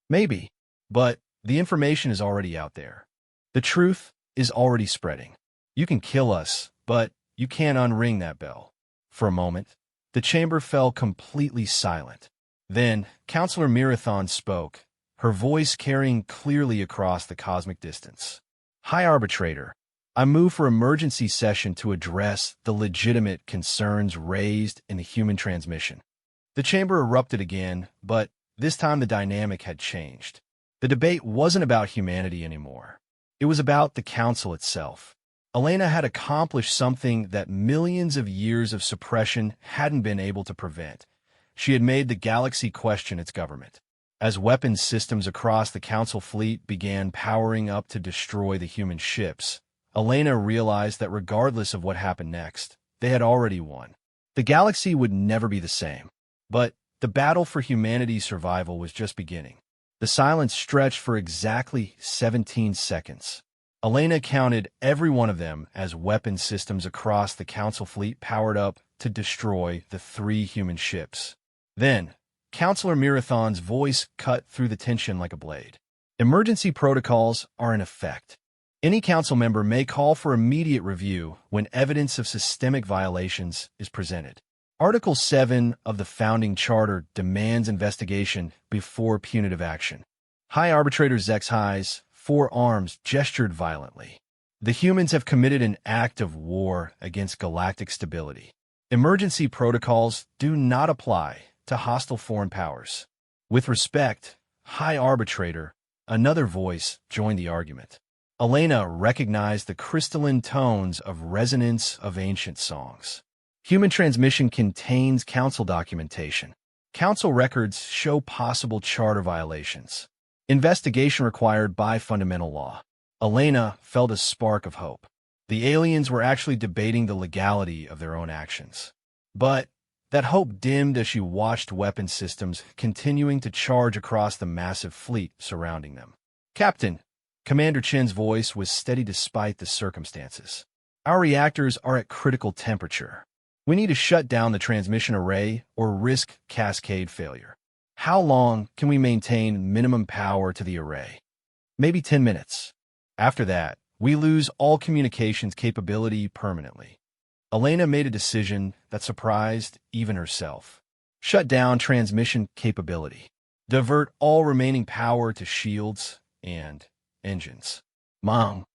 Maybe, but the information is already out there. The truth is already spreading. You can kill us, but you can't unring that bell. For a moment, the chamber fell completely silent. Then, Counselor Marathon spoke, her voice carrying clearly across the cosmic distance. "Hi, Arbitrator. I move for emergency session to address the legitimate concerns raised in the human transmission." The chamber erupted again, but this time the dynamic had changed. The debate wasn't about humanity anymore. It was about the Council itself. Elena had accomplished something that millions of years of suppression hadn't been able to prevent. She had made the galaxy question its government. As weapons systems across the Council fleet began powering up to destroy the human ships, Elena realized that regardless of what happened next, they had already won. The galaxy would never be the same. But the battle for humanity's survival was just beginning. The silence stretched for exactly 17 seconds. Elena counted every one of them as weapon systems across the Council fleet powered up to destroy the 3 human ships. Then, Counselor Marathon's voice cut through the tension like a blade. "Emergency protocols are in effect. Any council member may call for immediate review when evidence of systemic violations is presented. Article 7 of the Founding Charter demands investigation before punitive action." High Arbitrator Zexhi's 4 arms gestured violently. "The humans have committed an act of war against galactic stability. Emergency protocols do not apply to hostile foreign powers." "With respect, High Arbitrator," another voice joined the argument. Elena recognized the crystalline tones of resonance of ancient songs. "Human transmission contains Council documentation. Council records show possible charter violations. Investigation required by fundamental law." Elena felt a spark of hope. The aliens were actually debating the legality of their own actions. But that hope dimmed as she watched weapon systems continuing to charge across the massive fleet surrounding them. "Captain," Commander Chen's voice was steady despite the circumstances. "Our reactors are at critical temperature. We need to shut down the transmission array or risk cascade failure. How long can we maintain minimum power to the array?" "Maybe 10 minutes. After that, we lose all communications capability permanently." Elena made a decision that surprised even herself. Shut down transmission capability. Divert all remaining power to shields and engines. "Mom,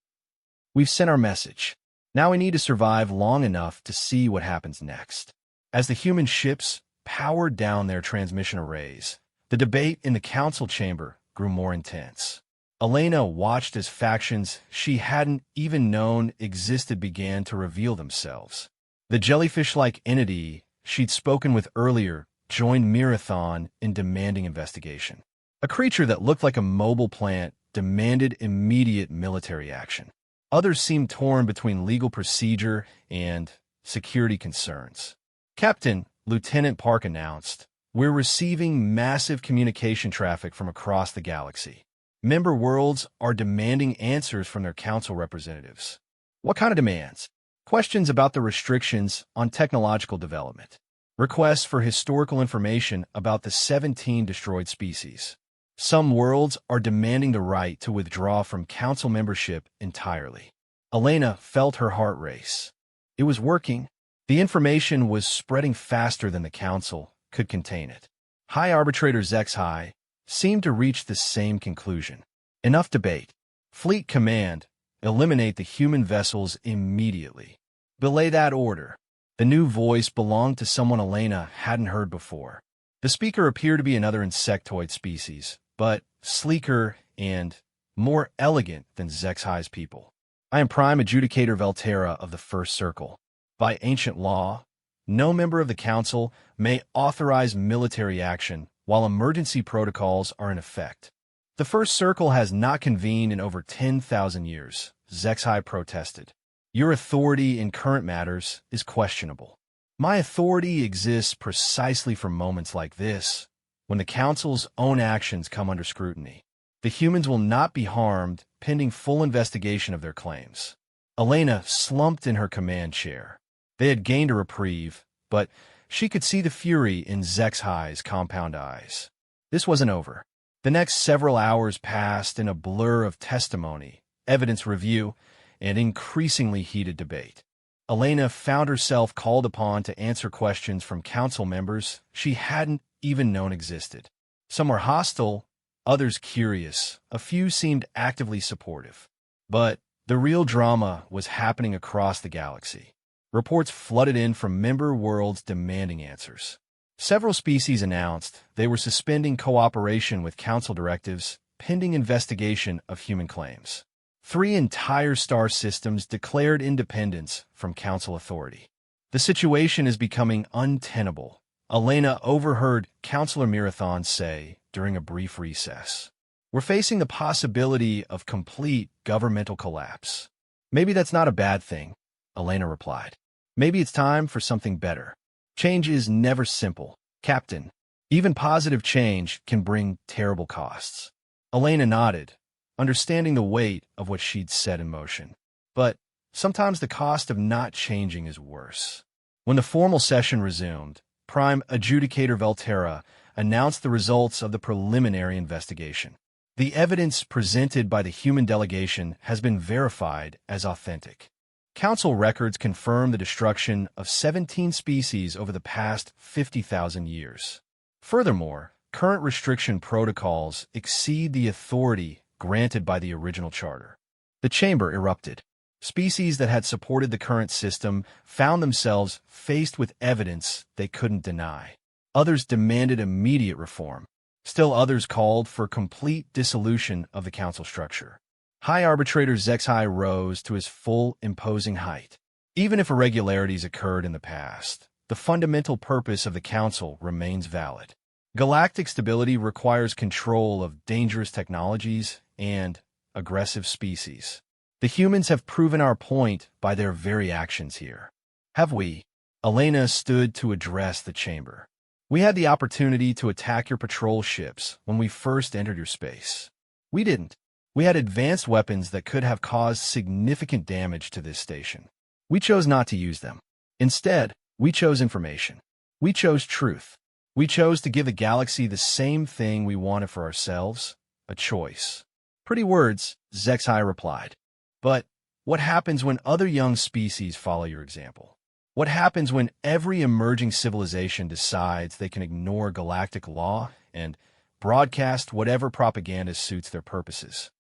we've sent our message. Now we need to survive long enough to see what happens next." As the human ships powered down their transmission arrays, the debate in the Council chamber grew more intense. Elena watched as factions she hadn't even known existed began to reveal themselves. The jellyfish-like entity she'd spoken with earlier joined Marathon in demanding investigation. A creature that looked like a mobile plant demanded immediate military action. Others seemed torn between legal procedure and security concerns. "Captain," Lieutenant Park announced, "we're receiving massive communication traffic from across the galaxy. Member worlds are demanding answers from their council representatives." "What kind of demands?" "Questions about the restrictions on technological development. Requests for historical information about the 17 destroyed species. Some worlds are demanding the right to withdraw from council membership entirely." Elena felt her heart race. It was working. The information was spreading faster than the council could contain it. High Arbitrator Zexhi seemed to reach the same conclusion. "Enough debate. Fleet Command, eliminate the human vessels immediately." "Belay that order." The new voice belonged to someone Elena hadn't heard before. The speaker appeared to be another insectoid species, but sleeker and more elegant than Zexhi's people. "I am Prime Adjudicator Velterra of the First Circle. By ancient law, no member of the Council may authorize military action while emergency protocols are in effect." "The First Circle has not convened in over 10,000 years, Zexhi protested. "Your authority in current matters is questionable." "My authority exists precisely for moments like this, when the Council's own actions come under scrutiny. The humans will not be harmed pending full investigation of their claims." Elena slumped in her command chair. They had gained a reprieve, but she could see the fury in Zexhi's compound eyes. This wasn't over. The next several hours passed in a blur of testimony, evidence review, and increasingly heated debate. Elena found herself called upon to answer questions from council members she hadn't even known existed. Some were hostile, others curious, a few seemed actively supportive. But the real drama was happening across the galaxy. Reports flooded in from member worlds demanding answers. Several species announced they were suspending cooperation with Council directives pending investigation of human claims. 3 entire star systems declared independence from Council authority. The situation is becoming untenable, Elena overheard Councillor Marathon say during a brief recess. We're facing the possibility of complete governmental collapse. Maybe that's not a bad thing, Elena replied. Maybe it's time for something better. Change is never simple, Captain. Even positive change can bring terrible costs. Elena nodded, understanding the weight of what she'd set in motion. But sometimes the cost of not changing is worse. When the formal session resumed, Prime Adjudicator Velterra announced the results of the preliminary investigation. The evidence presented by the human delegation has been verified as authentic. Council records confirm the destruction of 17 species over the past 50,000 years. Furthermore, current restriction protocols exceed the authority granted by the original charter. The chamber erupted. Species that had supported the current system found themselves faced with evidence they couldn't deny. Others demanded immediate reform. Still others called for complete dissolution of the council structure. High Arbitrator Zexai rose to his full imposing height. Even if irregularities occurred in the past, the fundamental purpose of the council remains valid. Galactic stability requires control of dangerous technologies and aggressive species. The humans have proven our point by their very actions here. Have we? Elena stood to address the chamber. We had the opportunity to attack your patrol ships when we first entered your space. We didn't. We had advanced weapons that could have caused significant damage to this station. We chose not to use them. Instead, we chose information. We chose truth. We chose to give the galaxy the same thing we wanted for ourselves, a choice. Pretty words, Zexai replied. But what happens when other young species follow your example? What happens when every emerging civilization decides they can ignore galactic law and broadcast whatever propaganda suits their purposes?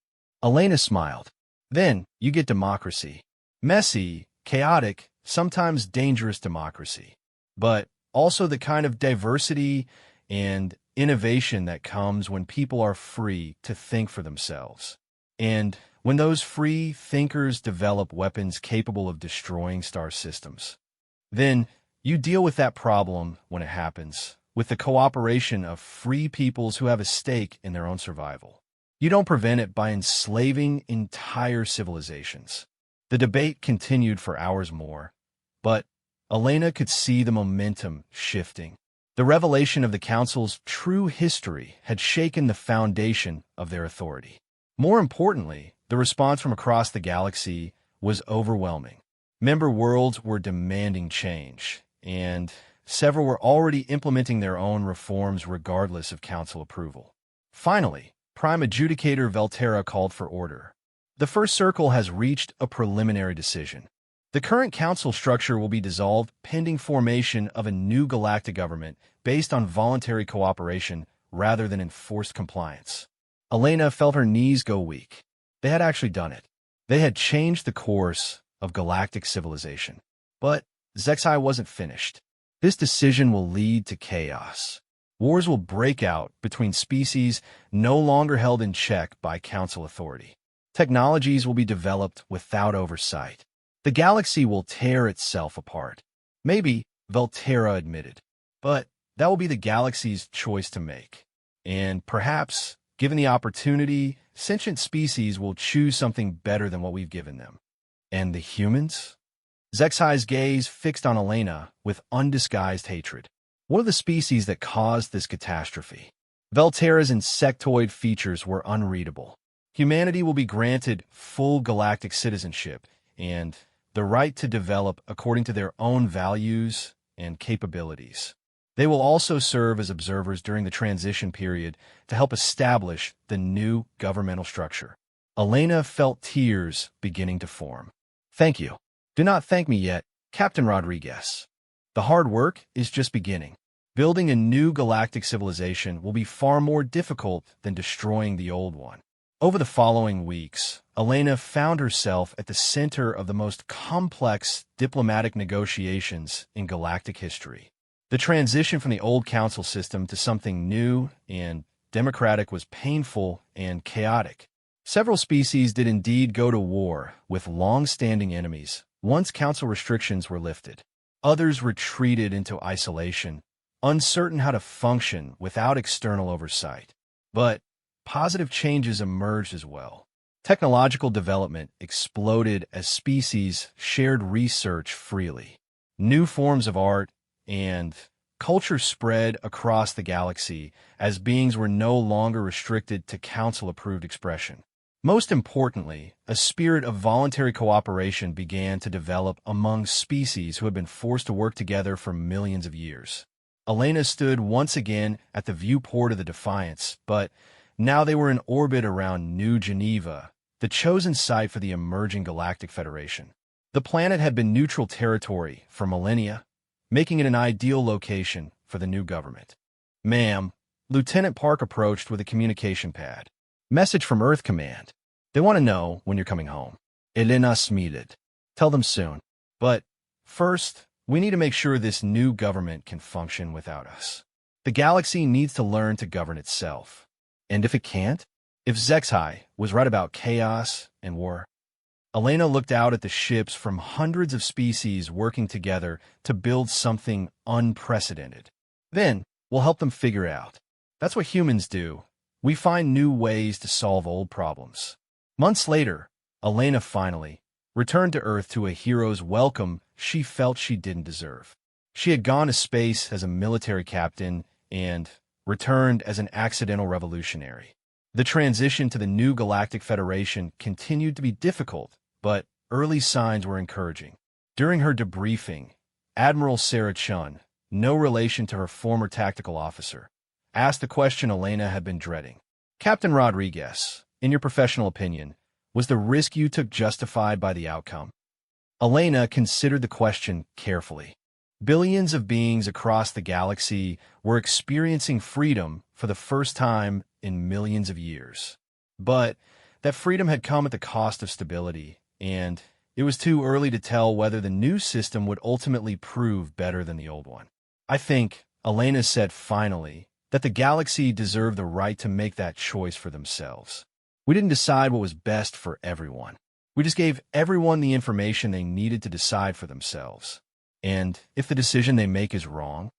Elena smiled. Then you get democracy. Messy, chaotic, sometimes dangerous democracy. But also the kind of diversity and innovation that comes when people are free to think for themselves. And when those free thinkers develop weapons capable of destroying star systems. Then you deal with that problem when it happens, with the cooperation of free peoples who have a stake in their own survival. You don't prevent it by enslaving entire civilizations. The debate continued for hours more, but Elena could see the momentum shifting. The revelation of the Council's true history had shaken the foundation of their authority. More importantly, the response from across the galaxy was overwhelming. Member worlds were demanding change, and several were already implementing their own reforms regardless of Council approval. Finally, Prime Adjudicator Velterra called for order. The First Circle has reached a preliminary decision. The current council structure will be dissolved pending formation of a new galactic government based on voluntary cooperation rather than enforced compliance. Elena felt her knees go weak. They had actually done it. They had changed the course of galactic civilization. But Zexai wasn't finished. This decision will lead to chaos. Wars will break out between species no longer held in check by council authority. Technologies will be developed without oversight. The galaxy will tear itself apart. Maybe, Velterra admitted. But that will be the galaxy's choice to make. And perhaps, given the opportunity, sentient species will choose something better than what we've given them. And the humans? Zexai's gaze fixed on Elena with undisguised hatred. What are the species that caused this catastrophe? Velterra's insectoid features were unreadable. Humanity will be granted full galactic citizenship and the right to develop according to their own values and capabilities. They will also serve as observers during the transition period to help establish the new governmental structure. Elena felt tears beginning to form. Thank you. Do not thank me yet, Captain Rodriguez. The hard work is just beginning. Building a new galactic civilization will be far more difficult than destroying the old one. Over the following weeks, Elena found herself at the center of the most complex diplomatic negotiations in galactic history. The transition from the old council system to something new and democratic was painful and chaotic. Several species did indeed go to war with long-standing enemies once council restrictions were lifted. Others retreated into isolation, uncertain how to function without external oversight. But positive changes emerged as well. Technological development exploded as species shared research freely. New forms of art and culture spread across the galaxy as beings were no longer restricted to council-approved expression. Most importantly, a spirit of voluntary cooperation began to develop among species who had been forced to work together for millions of years. Elena stood once again at the viewport of the Defiance, but now they were in orbit around New Geneva, the chosen site for the emerging Galactic Federation. The planet had been neutral territory for millennia, making it an ideal location for the new government. "Ma'am," Lieutenant Park approached with a communication pad. "Message from Earth Command. They want to know when you're coming home." Elena smiled. "Tell them soon. But first, we need to make sure this new government can function without us. The galaxy needs to learn to govern itself. And if it can't, if Zexhai was right about chaos and war." Elena looked out at the ships from hundreds of species working together to build something unprecedented. "Then, we'll help them figure out. That's what humans do. We find new ways to solve old problems." Months later, Elena finally returned to Earth to a hero's welcome she felt she didn't deserve. She had gone to space as a military captain and returned as an accidental revolutionary. The transition to the new Galactic Federation continued to be difficult, but early signs were encouraging. During her debriefing, Admiral Sarah Chun, no relation to her former tactical officer, asked the question Elena had been dreading. "Captain Rodriguez, in your professional opinion, was the risk you took justified by the outcome?" Elena considered the question carefully. Billions of beings across the galaxy were experiencing freedom for the first time in millions of years. But that freedom had come at the cost of stability, and it was too early to tell whether the new system would ultimately prove better than the old one. "I think," Elena said finally, "that the galaxy deserved the right to make that choice for themselves. We didn't decide what was best for everyone. We just gave everyone the information they needed to decide for themselves. And if the decision they make is wrong,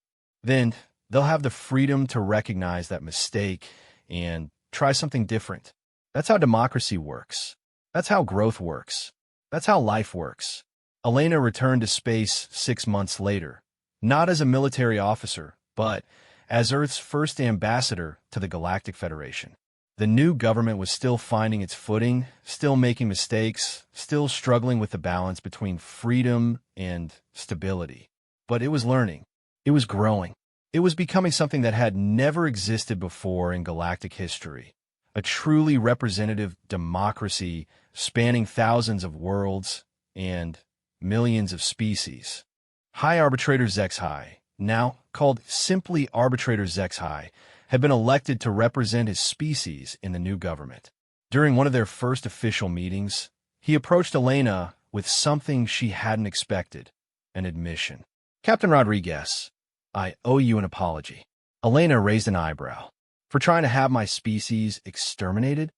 then they'll have the freedom to recognize that mistake and try something different. That's how democracy works. That's how growth works. That's how life works." Elena returned to space 6 months later, not as a military officer, but as Earth's first ambassador to the Galactic Federation. The new government was still finding its footing, still making mistakes, still struggling with the balance between freedom and stability. But it was learning. It was growing. It was becoming something that had never existed before in galactic history. A truly representative democracy spanning thousands of worlds and millions of species. High Arbitrator Zexhai, now called simply Arbitrator Zexhai, had been elected to represent his species in the new government. During one of their first official meetings, he approached Elena with something she hadn't expected, an admission. "Captain Rodriguez, I owe you an apology." Elena raised an eyebrow. "For trying to have my species exterminated?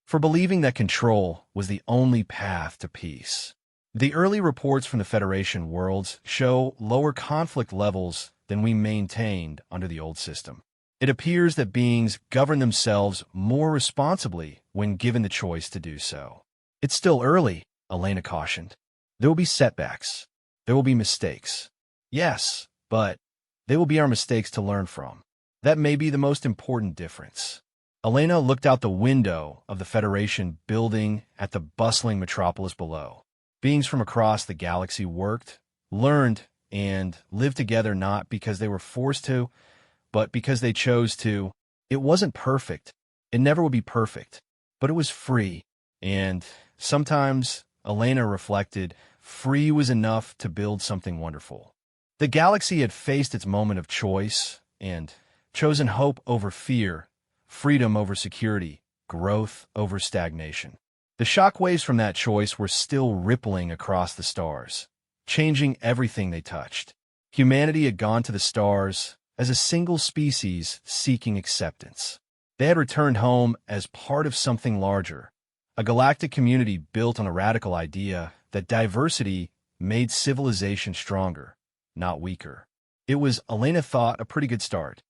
For believing that control was the only path to peace?" The early reports from the Federation worlds show lower conflict levels than we maintained under the old system. It appears that beings govern themselves more responsibly when given the choice to do so. "It's still early," Elena cautioned. "There will be setbacks. There will be mistakes. Yes, but they will be our mistakes to learn from. That may be the most important difference." Elena looked out the window of the Federation building at the bustling metropolis below. Beings from across the galaxy worked, learned, and lived together not because they were forced to, but because they chose to. It wasn't perfect. It never would be perfect. But it was free. And sometimes, Elena reflected, free was enough to build something wonderful. The galaxy had faced its moment of choice, and chosen hope over fear, freedom over security, growth over stagnation. The shockwaves from that choice were still rippling across the stars, changing everything they touched. Humanity had gone to the stars as a single species seeking acceptance. They had returned home as part of something larger, a galactic community built on a radical idea that diversity made civilization stronger, not weaker. It was, Elena thought, a pretty good start.